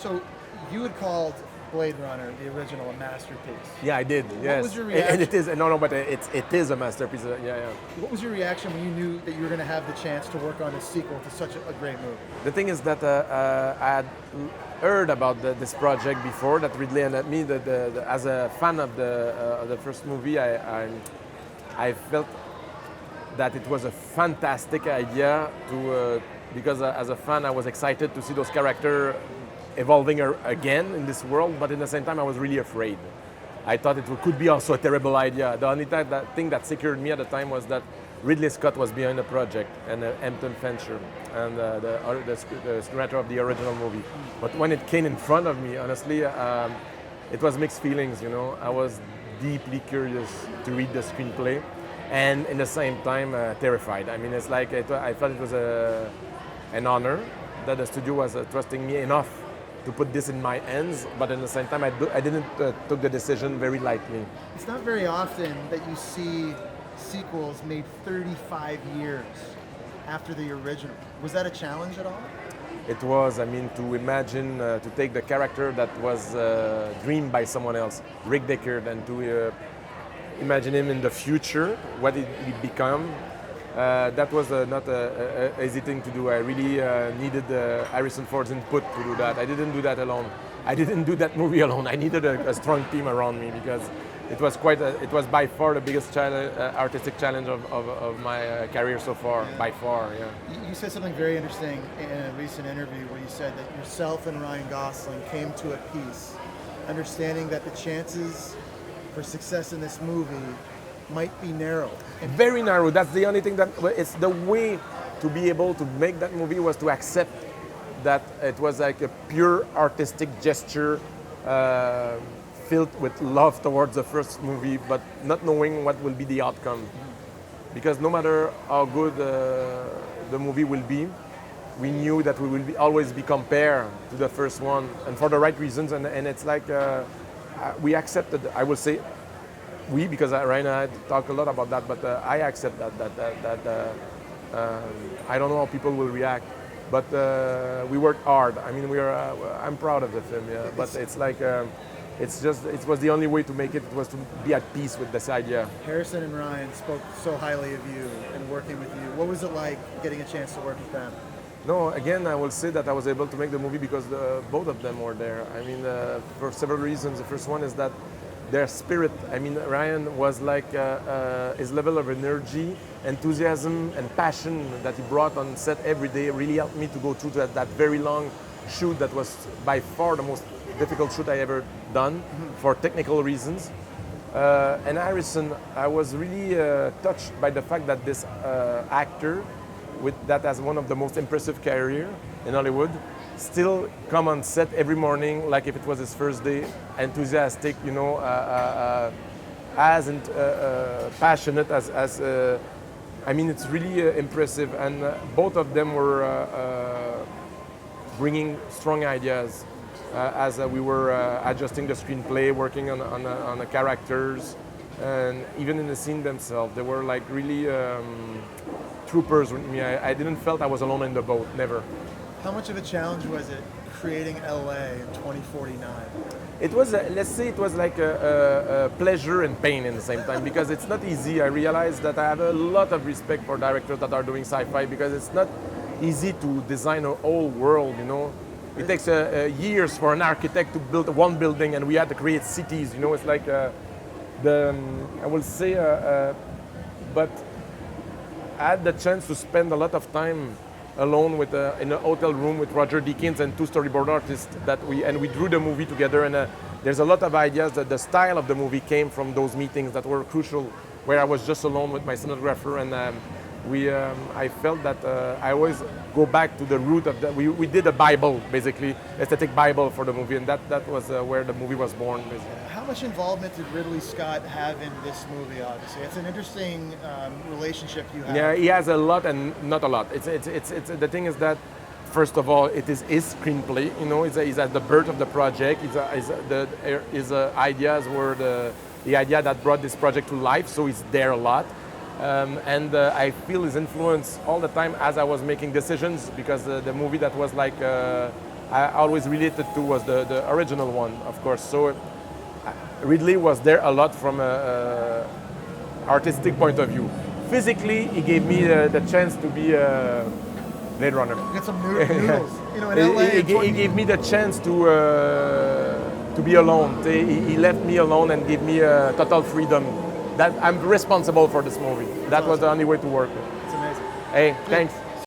So you had called Blade Runner, the original, a masterpiece. Yeah, I did. Yes. What was your reaction? And it is but it is a masterpice. Yeah. What was your reaction when you knew that you were going to have the chance to work on a sequel to such a great movie? The thing is that I had heard about this project before. That Ridley and me, as a fan of the first movie, I felt that it was a fantastic idea to because as a fan I was excited to see those characters evolving again in this world, but at the same time I was really afraid. I thought it could be also a terrible idea. The only thing that secured me at the time was that Ridley Scott was behind the project and Hampton Fancher and the screenwriter of the original movie. But when it came in front of me, honestly, it was mixed feelings. I was deeply curious to read the screenplay, and in the same time terrified. I mean, it's like I felt it was an honor that the studio was trusting me enough to put this in my hands, but at the same time I didn't took the decision very lightly. It's not very often that you see sequels made 35 years after the original. Was that a challenge at all? It was. I mean, to imagine, to take the character that was dreamed by someone else, Rick Deckard, and to imagine him in the future, what it become. That was not a easy thing to do. I really needed Harrison Ford's input to do that. I didn't do that alone. I didn't do that movie alone. I needed a strong team around me because it was it was by far the biggest artistic challenge of my career so far, by far. Yeah. You said something very interesting in a recent interview where you said that yourself and Ryan Gosling came to a peace, understanding that the chances for success in this movie might be narrow. Very narrow. That's the only thing it's the way to be able to make that movie was to accept that it was like a pure artistic gesture filled with love towards the first movie, but not knowing what will be the outcome. Because no matter how good the movie will be, we knew that we will always be compared to the first one, and for the right reasons. And it's like we accepted. I will say we, because Ryan and I talk a lot about that, but I accept that I don't know how people will react, but we worked hard. I mean, I'm proud of the film, yeah. But it's like it was the only way to make it. It was to be at peace with this idea. Harrison and Ryan spoke so highly of you and working with you. What was it like getting a chance to work with them? No, again, I will say that I was able to make the movie because both of them were there. I mean, for several reasons. The first one is that their spirit. I mean, Ryan was like his level of energy, enthusiasm, and passion that he brought on set every day really helped me to go through that very long shoot that was by far the most difficult shoot I ever done for technical reasons. And Harrison, I was really touched by the fact that this actor, that has one of the most impressive career in Hollywood, still come on set every morning like if it was his first day, enthusiastic, as passionate as I mean, it's really impressive. And both of them were bringing strong ideas as we were adjusting the screenplay, working on the characters, and even in the scene themselves, they were like really troopers with me. I didn't felt I was alone in the boat, never. How much of a challenge was it creating LA in 2049? It was, let's say it was like a pleasure and pain in the same time, because it's not easy. I realized that I have a lot of respect for directors that are doing sci-fi, because it's not easy to design a whole world, It takes years for an architect to build one building, and we had to create cities, It's like, I will say, but I had the chance to spend a lot of time alone in a hotel room with Roger Deakins and two storyboard artists we drew the movie together, and there's a lot of ideas that the style of the movie came from those meetings that were crucial, where I was just alone with my cinematographer, and I felt that I always go back to the root of that. We did a Bible, basically, aesthetic Bible for the movie, and that was where the movie was born, basically. How much involvement did Ridley Scott have in this movie, obviously? It's an interesting relationship you have. Yeah, he has a lot and not a lot. It's the thing is that, first of all, it is his screenplay, he's at the birth of the project. His ideas were the idea that brought this project to life, so he's there a lot. And I feel his influence all the time as I was making decisions, because the movie that was like I always related to was the original one, of course. So Ridley was there a lot from a artistic point of view. Physically, he gave me the chance to be a Blade Runner. Get some noodles. You know, in LA, He gave me the chance to be alone. He left me alone and gave me total freedom. That I'm responsible for this movie. That was the only way to work. It's amazing. Hey, thanks.